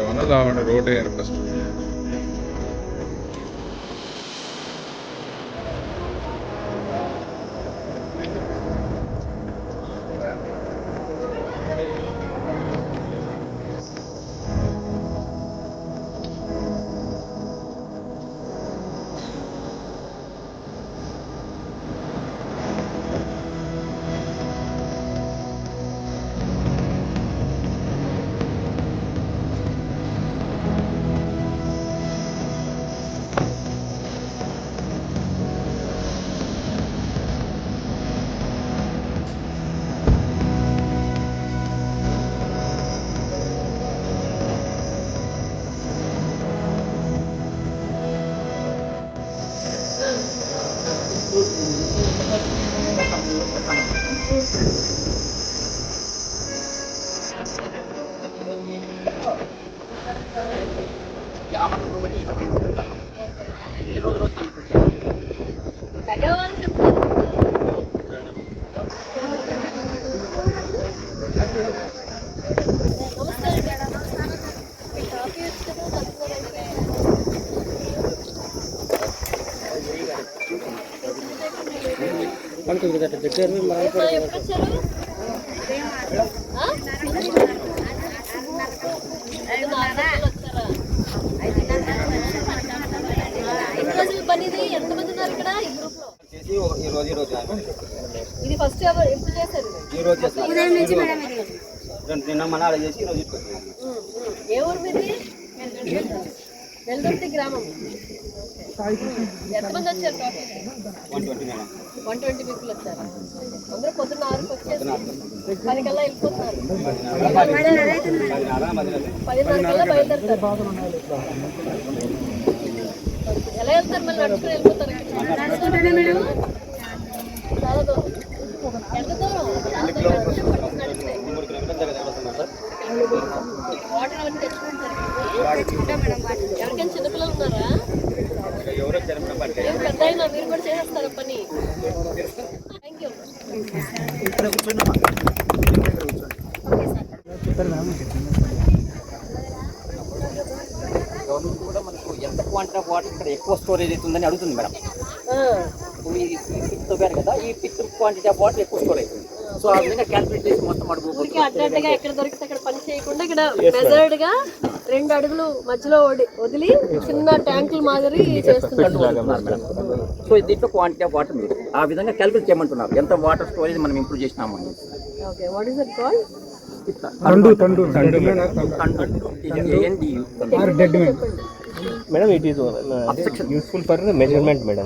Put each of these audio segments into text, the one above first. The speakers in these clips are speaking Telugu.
ఏమన్నా కావండి రోడ్ వేయాలి ఫస్ట్. ఇది ఫస్ట్ ఎప్పుడు చేశారు? నిన్న మన చేసి ఈరోజు ఏ ఊరు మీది? వెల్దుర్తి గ్రామం. ఎంతమంది వచ్చారు? 120 పీపుల్ వచ్చారు. అందరూ పొద్దున్న 6కి వచ్చేసి 10 కల్లా వెళ్ళిపోతున్నారు. 10:30 కల్లా బయలుదేరుతారు. ఎలా వెళ్తారు? మళ్ళీ నడుచుకుని వెళ్ళిపోతారు. చాలా దూరం. ఎంత దూరం? వాటర్ అవన్నీ తెచ్చుకుంటారు. ఎవరికైనా చిన్నపిల్లలు ఉన్నారా? ఏం పెద్ద అయినా మీరు కూడా చేసేస్తారా పని? Thank you. 1 వాటర్ ఇక్కడ ఎక్కువ స్టోరేజ్ అవుతుందని అడుగుతుంది మేడం. ఈ పిట్ తవ్వారు కదా, ఈ పిట్ క్వాంటిటీ ఆఫ్ వాటర్ ఎక్కువ స్టోర్ అవుతుంది. సో ఆ విధంగా క్యాల్కులేట్ చేసి మొత్తం ఊరికి అడ్డగా ఎక్కడ దొరికితే అక్కడ పని చేయకుండా ఇక్కడ మెజర్డ్ గా 2 అడుగులు మధ్యలో వదిలి చిన్న ట్యాంకులు మాదిరి చేస్తున్నారు. సో దీంట్లో క్వాంటిటీ ఆఫ్ వాటర్ మీరు ఆ విధంగా క్యాల్కులేట్ చేయమంటున్నారు. ఎంత వాటర్ స్టోరేజ్ మనం ఇంప్రూవ్ చేసినాము అని. Okay, what is it called? Madam, it is useful for measurement madam.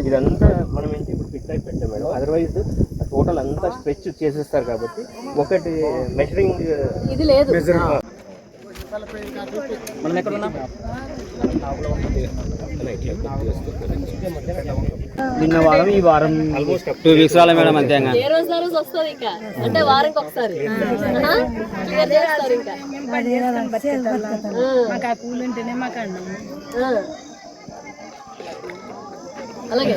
ఇదంతా మనం ఏంటి ఇప్పుడు ఫిట్ అయి పెట్టాం మేడం. అదర్వైజ్ టోటల్ అంతా స్ట్రెచ్ చేసేస్తారు కాబట్టి ఒకటి మెజరింగ్ ఇది లేదు. మనం ఎక్కడ ఉన్నాం? నిన్న వారం ఈ వారం ఆల్మోస్ట్ 2 వీక్స్ రాలే మేడం. అంతే ఏ రోజు ఆ రోజు వస్తుంది ఇంకా, అంటే వారానికి ఒకసారి క్లియర్ చేస్తారు. ఇంకా అలాగే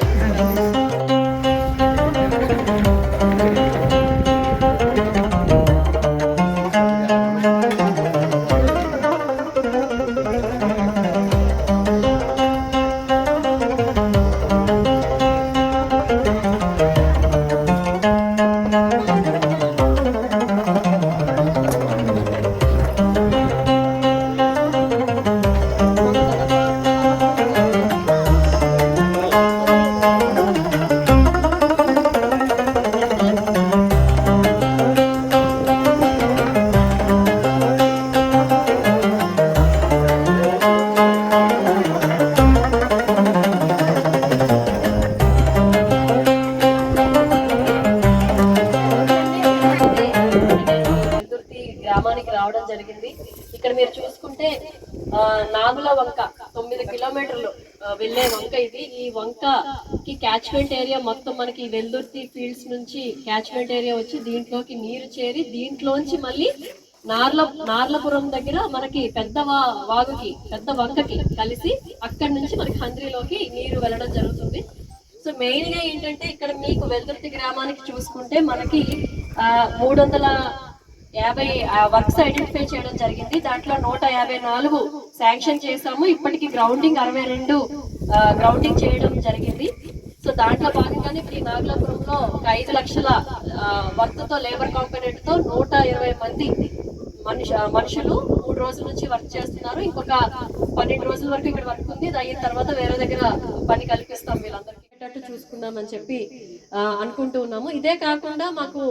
రావడం జరిగింది. ఇక్కడ మీరు చూసుకుంటే నాగుల వంక 9 కిలోమీటర్లు వెళ్ళే వంక ఇది. ఈ వంకకి క్యాచ్మెంట్ ఏరియా మొత్తం మనకి వెల్దుర్తి ఫీల్డ్స్ నుంచి క్యాచ్మెంట్ ఏరియా వచ్చి దీంట్లోకి నీరు చేరి దీంట్లోంచి మళ్ళీ నార్లపురం దగ్గర మనకి పెద్ద వాగుకి పెద్ద వంకకి కలిసి అక్కడి నుంచి మనకి హంద్రిలోకి నీరు వెళ్ళడం జరుగుతుంది. సో మెయిన్ గా ఏంటంటే ఇక్కడ మీకు వెల్దుర్తి గ్రామానికి చూసుకుంటే మనకి 350 వర్క్స్ ఐడెంటిఫై చేయడం జరిగింది. దాంట్లో 154 శాంక్షన్ చేశాము. ఇప్పటికి గ్రౌండింగ్ 62 గ్రౌండింగ్ చేయడం జరిగింది. సో దాంట్లో భాగంగానే ఇప్పుడు ఈ నాగలాపురంలో 5 లక్షల వర్క్తో లేబర్ కాంపోనెంట్ తో 120 మంది మనుషులు 3 రోజుల నుంచి వర్క్ చేస్తున్నారు. ఇంకొక 12 రోజుల వరకు ఇక్కడ వర్క్ ఉంది. అది అయిన తర్వాత వేరే దగ్గర పని కల్పిస్తాం వీళ్ళందరికీ చూసుకుందామని చెప్పి అనుకుంటూ ఉన్నాము. ఇదే కాకుండా మాకు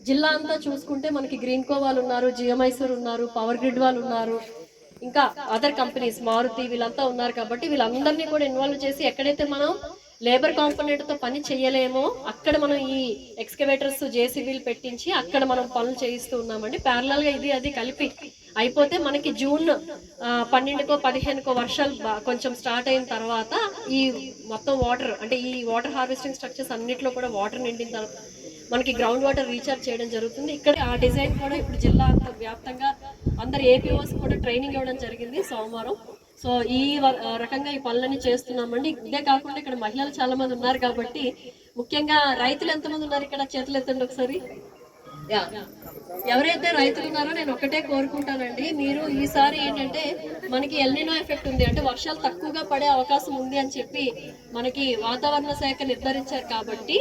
జిల్లా అంతా చూసుకుంటే మనకి గ్రీన్ కో వాళ్ళు ఉన్నారు, జియోమైసూర్ ఉన్నారు, పవర్ గ్రిడ్ వాళ్ళు ఉన్నారు, ఇంకా అదర్ కంపెనీస్ మారుతి వీళ్ళంతా ఉన్నారు. కాబట్టి వీళ్ళందరినీ కూడా ఇన్వాల్వ్ చేసి ఎక్కడైతే మనం లేబర్ కాంపోనెంట్ తో పని చేయలేమో అక్కడ మనం ఈ ఎక్స్కవేటర్స్ జేసీబీలు పెట్టించి అక్కడ మనం పనులు చేయిస్తూ ఉన్నామండి. ప్యారలల్ గా ఇది అది కలిపి అయిపోతే మనకి జూన్ 12కో 15కో వర్షాలు కొంచెం స్టార్ట్ అయిన తర్వాత ఈ మొత్తం వాటర్ అంటే ఈ వాటర్ హార్వెస్టింగ్ స్ట్రక్చర్స్ అన్నింటిలో కూడా వాటర్ నిండిన తర్వాత మనకి గ్రౌండ్ వాటర్ రీఛార్జ్ చేయడం జరుగుతుంది. ఇక్కడ ఆ డిజైన్ కూడా ఇప్పుడు జిల్లా వ్యాప్తంగా అందరు ఏపీఓస్ కూడా ట్రైనింగ్ ఇవ్వడం జరిగింది సోమవారం. సో ఈ రకంగా ఈ పనులన్నీ చేస్తున్నామండి. ఇదే కాకుండా ఇక్కడ మహిళలు చాలా మంది ఉన్నారు కాబట్టి ముఖ్యంగా రైతులు ఎంతమంది ఉన్నారు ఇక్కడ చేతులు ఎత్తండి ఒకసారి. ఎవరైతే రైతులు ఉన్నారో నేను ఒకటే కోరుకుంటానండి, మీరు ఈసారి ఏంటంటే మనకి ఎల్నినో ఎఫెక్ట్ ఉంది అంటే వర్షాలు తక్కువగా పడే అవకాశం ఉంది అని చెప్పి మనకి వాతావరణ శాఖ నిర్ధారించారు. కాబట్టి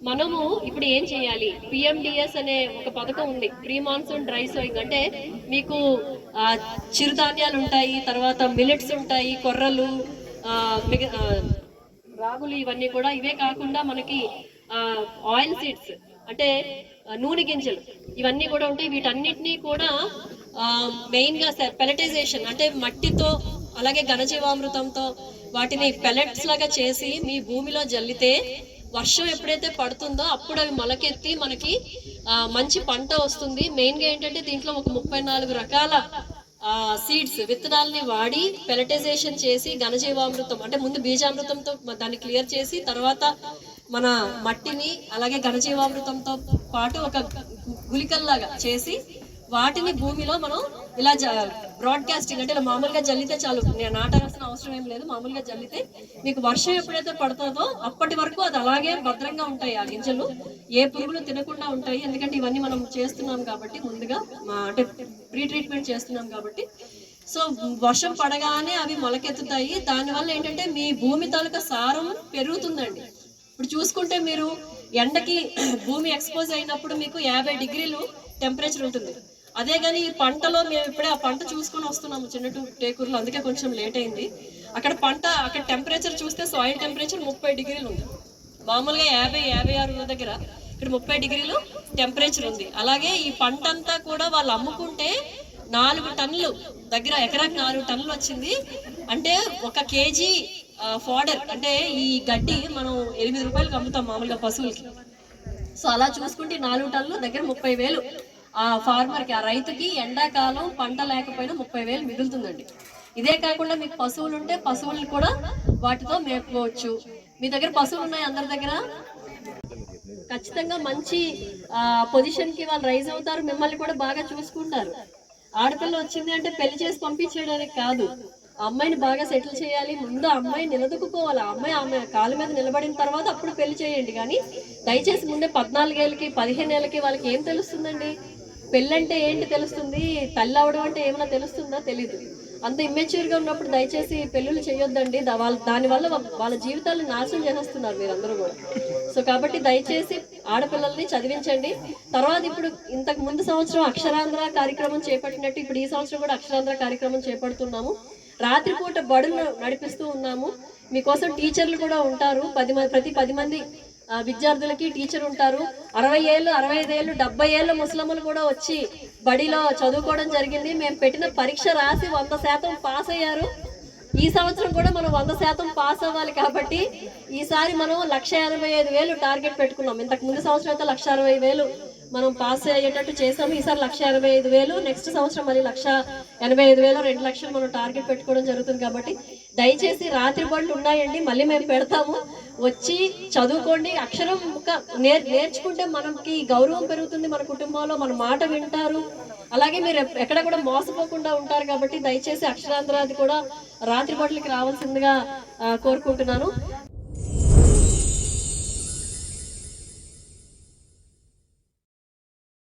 మనము ఇప్పుడు ఏం చేయాలి, పిఎండిఎస్ అనే ఒక పథకం ఉంది, ప్రీ మాన్సూన్ డ్రై సోయింగ్. అంటే మీకు చిరుధాన్యాలు ఉంటాయి, తర్వాత మిల్లెట్స్ ఉంటాయి, కొర్రలు, రాగులు, ఇవన్నీ కూడా. ఇవే కాకుండా మనకి ఆయిల్ సీడ్స్ అంటే నూనె గింజలు ఇవన్నీ కూడా ఉంటాయి. వీటన్నిటినీ కూడా మెయిన్ గా పెలటైజేషన్ అంటే మట్టితో అలాగే ఘనజీవామృతంతో వాటిని పెలెట్స్ లాగా చేసి మీ భూమిలో జల్లితే వర్షం ఎప్పుడైతే పడుతుందో అప్పుడు అవి మొలకెత్తి మనకి మంచి పంట వస్తుంది. మెయిన్ గా ఏంటంటే దీంట్లో ఒక 34 రకాల సీడ్స్ విత్తనాలని వాడి పెలటైజేషన్ చేసి ఘనజీవామృతం అంటే ముందు బీజామృతంతో దాన్ని క్లియర్ చేసి తర్వాత మన మట్టిని అలాగే ఘనజీవామృతంతో పాటు ఒక గుళికల్లాగా చేసి వాటిని భూమిలో మనం ఇలా బ్రాడ్కాస్టింగ్ అంటే ఇలా మామూలుగా జల్లితే చాలు, నాటాల్సిన అవసరం ఏం లేదు. మామూలుగా జల్లితే మీకు వర్షం ఎప్పుడైతే పడుతుందో అప్పటి వరకు అది అలాగే భద్రంగా ఉంటాయి. ఆ గింజలు ఏ పురుగులు తినకుండా ఉంటాయి. ఎందుకంటే ఇవన్నీ మనం చేస్తున్నాం కాబట్టి ముందుగా అంటే ప్రీ ట్రీట్మెంట్ చేస్తున్నాం కాబట్టి. సో వర్షం పడగానే అవి మొలకెత్తుతాయి. దానివల్ల ఏంటంటే మీ భూమి తాలూకా సారం పెరుగుతుందండి. ఇప్పుడు చూసుకుంటే మీరు ఎండకి భూమి ఎక్స్పోజ్ అయినప్పుడు మీకు 50 డిగ్రీలు టెంపరేచర్ ఉంటుంది. అదే కానీ ఈ పంటలో మేము ఇప్పుడే ఆ పంట చూసుకొని వస్తున్నాము టేకూరులో, అందుకే కొంచెం లేట్ అయింది. అక్కడ టెంపరేచర్ చూస్తే సాయిల్ టెంపరేచర్ 30 డిగ్రీలు ఉంది. మామూలుగా 50-56 దగ్గర ఇక్కడ 30 డిగ్రీలు టెంపరేచర్ ఉంది. అలాగే ఈ పంట అంతా కూడా వాళ్ళు అమ్ముకుంటే 4 టన్నులు దగ్గర ఎకరాకి 4 టన్నులు వచ్చింది. అంటే 1 కేజీ ఫాడర్ అంటే ఈ గడ్డి మనం 8 రూపాయలకు అమ్ముతాం మామూలుగా పశువులకి. సో అలా చూసుకుంటే 4 టన్నులు దగ్గర 30,000 ఆ ఫార్మర్కి, ఆ రైతుకి ఎండాకాలం పంట లేకపోయినా 30,000 మిగులుతుందండి. ఇదే కాకుండా మీకు పశువులు ఉంటే పశువులు కూడా వాటితో మేపుకోవచ్చు. మీ దగ్గర పశువులు ఉన్నాయి అందరి దగ్గర, ఖచ్చితంగా మంచి పొజిషన్కి వాళ్ళు రైజ్ అవుతారు. మిమ్మల్ని కూడా బాగా చూసుకుంటారు. ఆడపిల్ల వచ్చింది అంటే పెళ్లి చేసి పంపించేయడానికి కాదు, అమ్మాయిని బాగా సెటిల్ చేయాలి. ముందు అమ్మాయి నిలదొక్కుకోవాలి. ఆమె కాళ్ళ మీద నిలబడిన తర్వాత అప్పుడు పెళ్లి చేయండి. కానీ దయచేసి ముందే 14 ఏళ్ళకి 15 ఏళ్ళకి వాళ్ళకి ఏం తెలుస్తుందండి? పెళ్ళంటే ఏంటి తెలుస్తుంది? తల్లి అవడం అంటే ఏమైనా తెలుస్తుందా? తెలీదు. అంత ఇమ్మెచ్యూర్గా ఉన్నప్పుడు దయచేసి పెళ్ళిళ్ళు చేయొద్దండి. దానివల్ల వాళ్ళ జీవితాలను నాశనం చేసేస్తున్నారు మీరందరూ కూడా. సో కాబట్టి దయచేసి ఆడపిల్లల్ని చదివించండి. తర్వాత ఇప్పుడు ఇంతకు ముందు సంవత్సరం అక్షరాంధ్ర కార్యక్రమం చేపట్టినట్టు ఇప్పుడు ఈ సంవత్సరం కూడా అక్షరాంధ్ర కార్యక్రమం చేపడుతున్నాము. రాత్రిపూట బడులు నడిపిస్తూ ఉన్నాము. మీకోసం టీచర్లు కూడా ఉంటారు. ప్రతి 10 మంది విద్యార్థులకి టీచర్ ఉంటారు. 60 ఏళ్ళు 65 ఏళ్ళు 70 ఏళ్ళ ముసలమ్మలు కూడా వచ్చి బడిలో చదువుకోవడం జరిగింది. మేము పెట్టిన పరీక్ష రాసి 100% పాస్ అయ్యారు. ఈ సంవత్సరం కూడా మనం 100% పాస్ అవ్వాలి. కాబట్టి ఈసారి మనం 1,85,000 టార్గెట్ పెట్టుకున్నాం. ఇంతకు ముందు సంవత్సరం అయితే 1,60,000 మనం పాస్ అయ్యేటట్టు చేసాము. ఈసారి 1,85,000, నెక్స్ట్ సంవత్సరం మళ్ళీ 1,85,000, 2 లక్షలు మనం టార్గెట్ పెట్టుకోవడం జరుగుతుంది. కాబట్టి దయచేసి రాత్రి బడులు ఉన్నాయండి, మళ్ళీ మేము పెడతాము. వచ్చి చదువుకోండి. అక్షరం నేర్చుకుంటే మనకి గౌరవం పెరుగుతుంది మన కుటుంబంలో, మన మాట వింటారు. అలాగే మీరు ఎక్కడ కూడా మోసపోకుండా ఉంటారు. కాబట్టి దయచేసి అక్షరాంధ్రాది కూడా రాత్రి పూటలకి రావాల్సిందిగా కోరుకుంటున్నాను.